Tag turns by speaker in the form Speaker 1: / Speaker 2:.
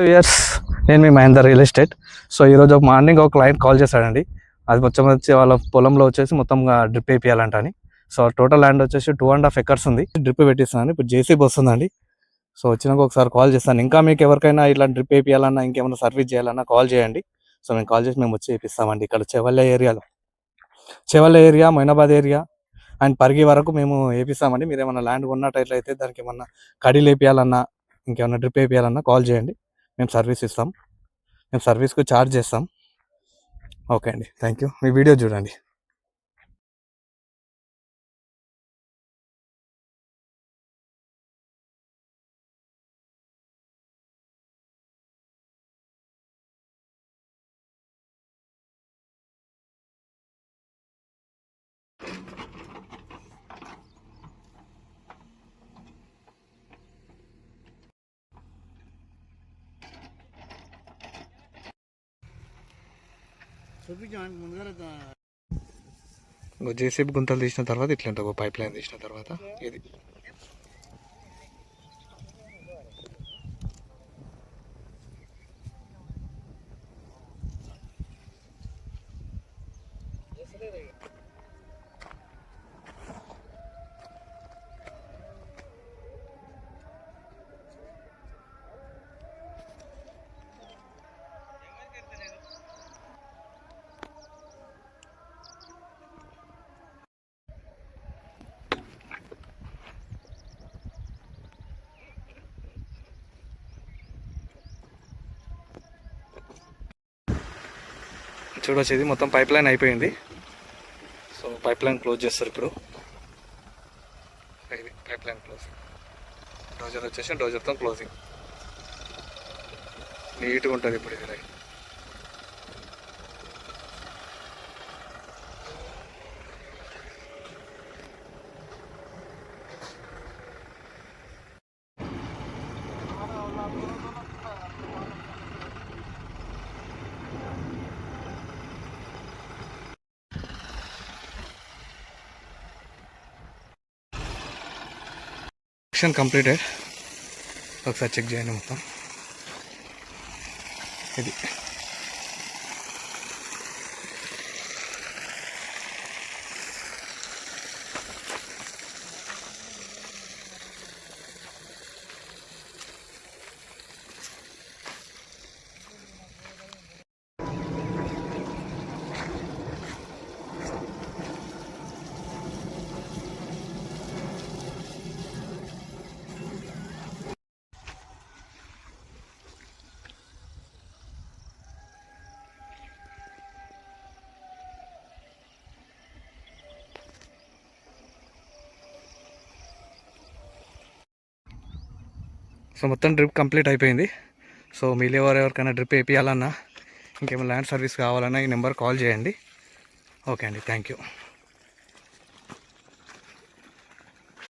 Speaker 1: Years నేను మీ Mahender real estate. So ఈరోజు morning ఒక క్లయింట్ కాల్ చేశాడండి. అది మొత్తం వచ్చి వాళ్ళ పొలంలో వచ్చేసి మొత్తం డ్రిప్ వేపియాలంట అని. సో టోటల్ ల్యాండ్ వచ్చేసి 2.5 acres ఉంది. డ్రిప్ పెట్టిస్తున్నాను. ఇప్పుడు జేసీబీ వస్తుందండి. సో వచ్చినాక ఒకసారి కాల్ చేస్తాను. ఇంకా మీకు ఎవరికైనా ఇట్లా డ్రిప్ వేపియాలన్నా ఇంకేమైనా సర్వీస్ చేయాలన్నా కాల్ చేయండి. సో మేము కాల్ చేసి మేము వచ్చి వేపిస్తామండి. ఇక్కడ Chevella area Moinabad area and Parigi వరకు మేము వేపిస్తామండి. మీరు ఏమైనా ల్యాండ్ కొన్నట్టయితే దానికి ఏమన్నా కడీలు వేపియాలన్నా ఇంకేమైనా డ్రిప్ వేపియాలన్నా కాల్ చేయండి. మేము సర్వీస్ ఇస్తాం. మేము సర్వీస్కి ఛార్జ్ చేస్తాం. ఓకే అండి, థ్యాంక్ యూ. మీ వీడియో చూడండి. జేసీబీ గుంతలు తీసిన తర్వాత ఇట్లా ఉంటుంది. ఒక పైప్ లైన్ తీసిన తర్వాత ఇది చూడొచ్చు. ఇది మొత్తం పైప్ లైన్ అయిపోయింది. సో పైప్ లైన్ క్లోజ్ చేస్తారు ఇప్పుడు. ఇది పైప్ లైన్ క్లోజింగ్. డోజర్ వచ్చేసి డోజర్తో క్లోజింగ్. నీట్గా ఉంటుంది ఇప్పుడు ఇది. కంప్లీటెడ్. ఒకసారి చెక్ చేయండి మొత్తం. ఇది సో మొత్తం డ్రిప్ కంప్లీట్ అయిపోయింది. సో మీరు ఎవరికైనా డ్రిప్ వేపియాలన్నా ఇంకేమైనా ల్యాండ్ సర్వీస్ కావాలన్నా ఈ నెంబర్ కాల్ చేయండి. ఓకే అండి, థ్యాంక్ యూ.